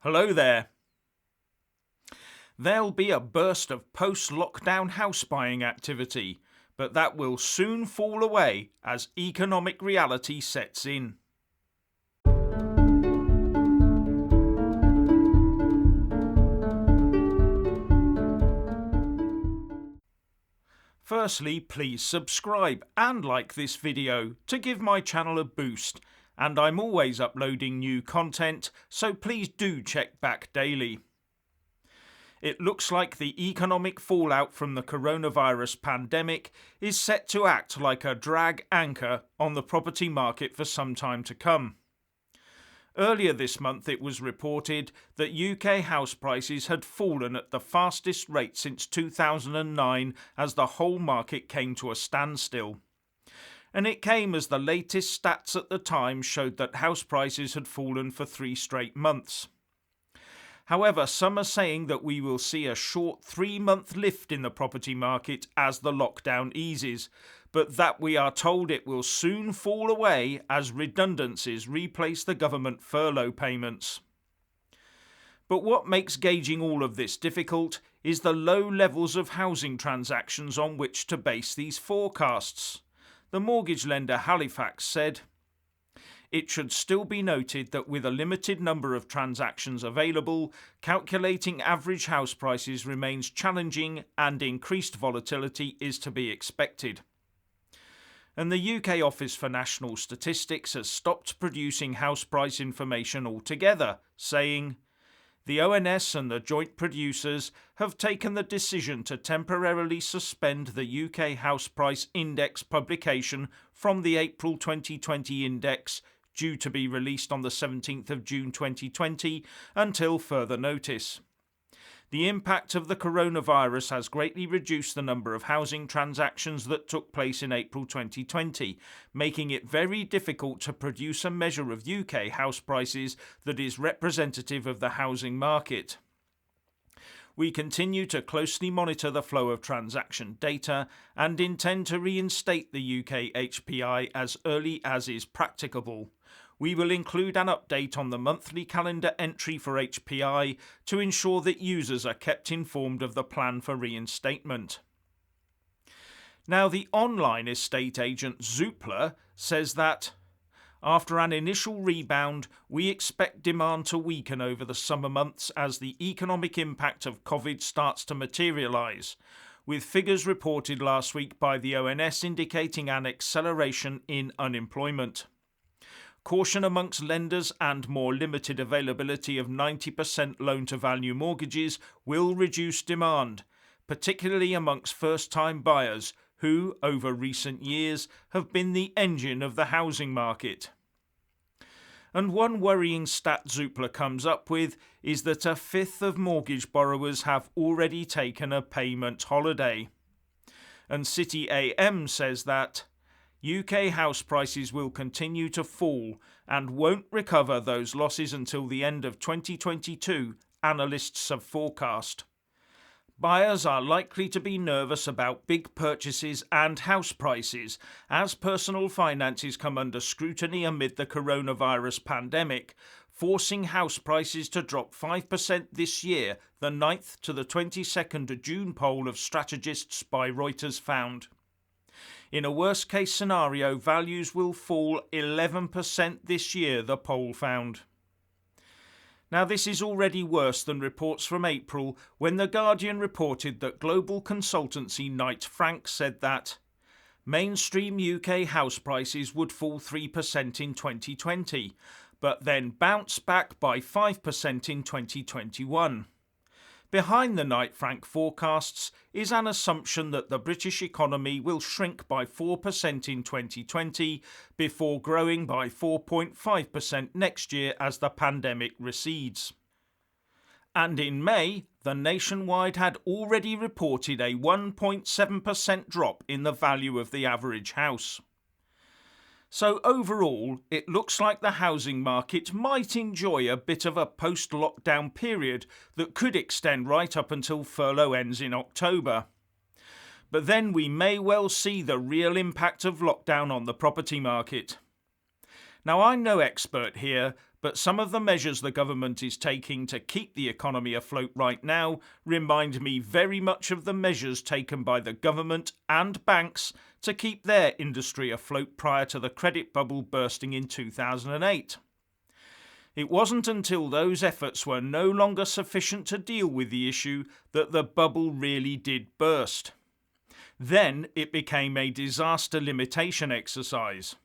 Hello there. There'll be a burst of post-lockdown house buying activity, but that will soon fall away as economic reality sets in. Firstly, please subscribe and like this video to give my channel a boost, and I'm always uploading new content, so please do check back daily. It looks like the economic fallout from the coronavirus pandemic is set to act like a drag anchor on the property market for some time to come. Earlier this month it was reported that UK house prices had fallen at the fastest rate since 2009 as the whole market came to a standstill. And it came as the latest stats at the time showed that house prices had fallen for 3 straight months. However, some are saying that we will see a short 3-month lift in the property market as the lockdown eases, but that we are told it will soon fall away as redundancies replace the government furlough payments. But what makes gauging all of this difficult is the low levels of housing transactions on which to base these forecasts. The mortgage lender Halifax said, "It should still be noted that with a limited number of transactions available, calculating average house prices remains challenging and increased volatility is to be expected." And the UK Office for National Statistics has stopped producing house price information altogether, saying, "The ONS and the joint producers have taken the decision to temporarily suspend the UK House Price Index publication from the April 2020 index, due to be released on the 17th of June 2020, until further notice. The impact of the coronavirus has greatly reduced the number of housing transactions that took place in April 2020, making it very difficult to produce a measure of UK house prices that is representative of the housing market. We continue to closely monitor the flow of transaction data and intend to reinstate the UK HPI as early as is practicable. We will include an update on the monthly calendar entry for HPI to ensure that users are kept informed of the plan for reinstatement." Now, the online estate agent Zoopla says that after an initial rebound, we expect demand to weaken over the summer months as the economic impact of COVID starts to materialise, with figures reported last week by the ONS indicating an acceleration in unemployment. Caution amongst lenders and more limited availability of 90% loan-to-value mortgages will reduce demand, particularly amongst first-time buyers who, over recent years, have been the engine of the housing market. And one worrying stat Zoopla comes up with is that 1/5 of mortgage borrowers have already taken a payment holiday. And City AM says that UK house prices will continue to fall and won't recover those losses until the end of 2022, analysts have forecast. Buyers are likely to be nervous about big purchases and house prices as personal finances come under scrutiny amid the coronavirus pandemic, forcing house prices to drop 5% this year, the 9th to the 22nd of June poll of strategists by Reuters found. In a worst-case scenario, values will fall 11% this year, the poll found. Now, this is already worse than reports from April, when The Guardian reported that global consultancy Knight Frank said that mainstream UK house prices would fall 3% in 2020, but then bounce back by 5% in 2021. Behind the Knight Frank forecasts is an assumption that the British economy will shrink by 4% in 2020 before growing by 4.5% next year as the pandemic recedes. And in May, the Nationwide had already reported a 1.7% drop in the value of the average house. So overall, it looks like the housing market might enjoy a bit of a post-lockdown period that could extend right up until furlough ends in October. But then we may well see the real impact of lockdown on the property market. Now, I'm no expert here, But some of the measures the government is taking to keep the economy afloat right now remind me very much of the measures taken by the government and banks to keep their industry afloat prior to the credit bubble bursting in 2008. It wasn't until those efforts were no longer sufficient to deal with the issue that the bubble really did burst. Then it became a disaster limitation exercise.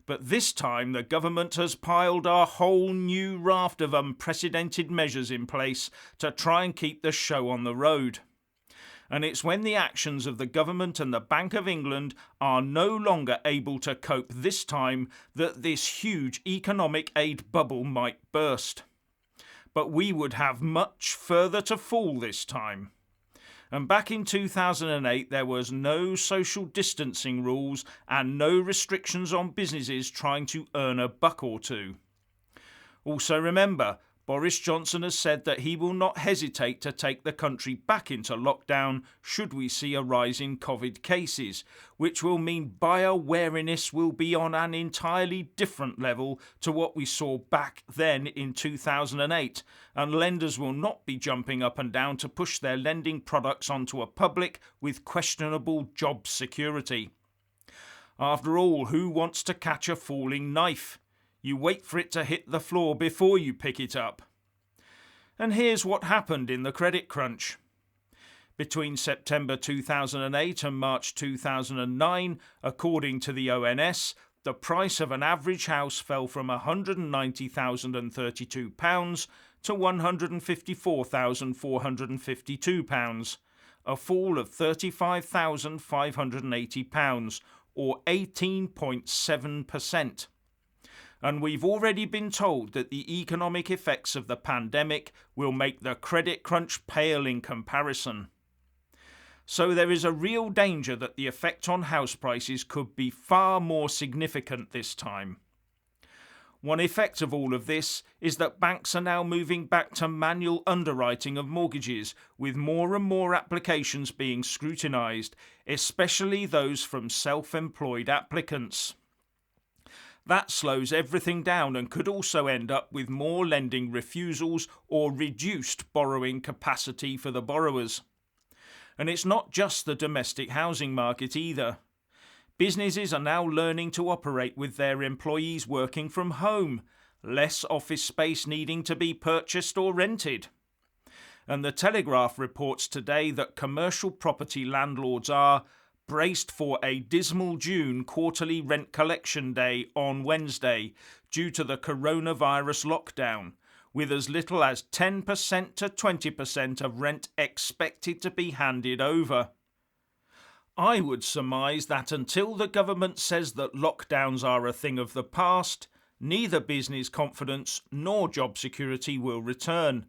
But this time the government has piled a whole new raft of unprecedented measures in place to try and keep the show on the road. And it's when the actions of the government and the Bank of England are no longer able to cope this time that this huge economic aid bubble might burst. But we would have much further to fall this time. And back in 2008 there was no social distancing rules and no restrictions on businesses trying to earn a buck or two. Also remember, Boris Johnson has said that he will not hesitate to take the country back into lockdown should we see a rise in COVID cases, which will mean buyer wariness will be on an entirely different level to what we saw back then in 2008, and lenders will not be jumping up and down to push their lending products onto a public with questionable job security. After all, who wants to catch a falling knife? You wait for it to hit the floor before you pick it up. And here's what happened in the credit crunch. Between September 2008 and March 2009, according to the ONS, the price of an average house fell from £190,032 to £154,452, a fall of £35,580, or 18.7%. And we've already been told that the economic effects of the pandemic will make the credit crunch pale in comparison. So there is a real danger that the effect on house prices could be far more significant this time. One effect of all of this is that banks are now moving back to manual underwriting of mortgages, with more and more applications being scrutinised, especially those from self-employed applicants. That slows everything down and could also end up with more lending refusals or reduced borrowing capacity for the borrowers. And it's not just the domestic housing market either. Businesses are now learning to operate with their employees working from home, less office space needing to be purchased or rented. And the Telegraph reports today that commercial property landlords are braced for a dismal June quarterly rent collection day on Wednesday due to the coronavirus lockdown, with as little as 10% to 20% of rent expected to be handed over. I would surmise that until the government says that lockdowns are a thing of the past, neither business confidence nor job security will return,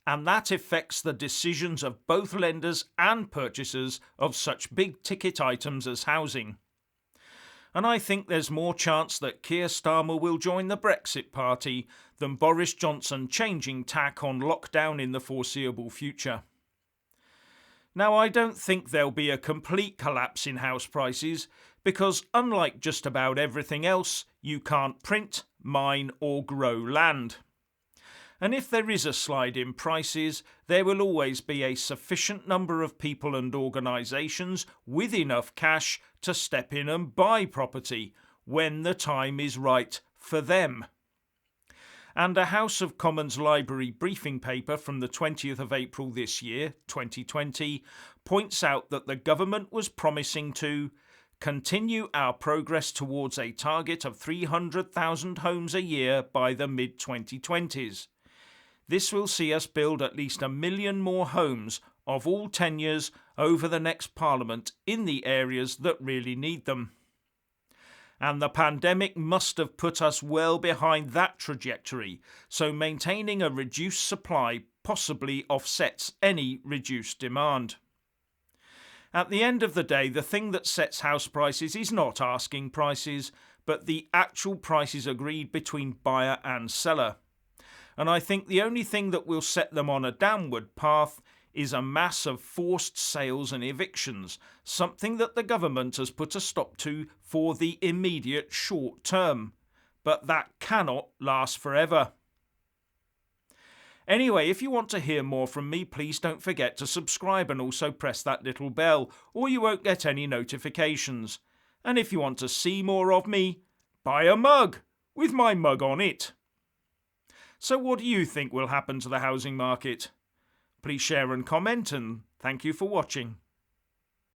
and that affects the decisions of both lenders and purchasers of such big ticket items as housing. And I think there's more chance that Keir Starmer will join the Brexit party than Boris Johnson changing tack on lockdown in the foreseeable future. Now, I don't think there'll be a complete collapse in house prices because, unlike just about everything else, you can't print, mine or grow land. And if there is a slide in prices, there will always be a sufficient number of people and organisations with enough cash to step in and buy property when the time is right for them. And a House of Commons Library briefing paper from the 20th of April this year, 2020, points out that the government was promising to continue our progress towards a target of 300,000 homes a year by the mid-2020s. This will see us build at least 1 million more homes of all tenures over the next Parliament in the areas that really need them. And the pandemic must have put us well behind that trajectory, so maintaining a reduced supply possibly offsets any reduced demand. At the end of the day, the thing that sets house prices is not asking prices, but the actual prices agreed between buyer and seller. And I think the only thing that will set them on a downward path is a mass of forced sales and evictions, something that the government has put a stop to for the immediate short term. but that cannot last forever. Anyway, if you want to hear more from me, please don't forget to subscribe and also press that little bell, or you won't get any notifications. And if you want to see more of me, buy a mug with my mug on it. So what do you think will happen to the housing market? Please share and comment, and thank you for watching.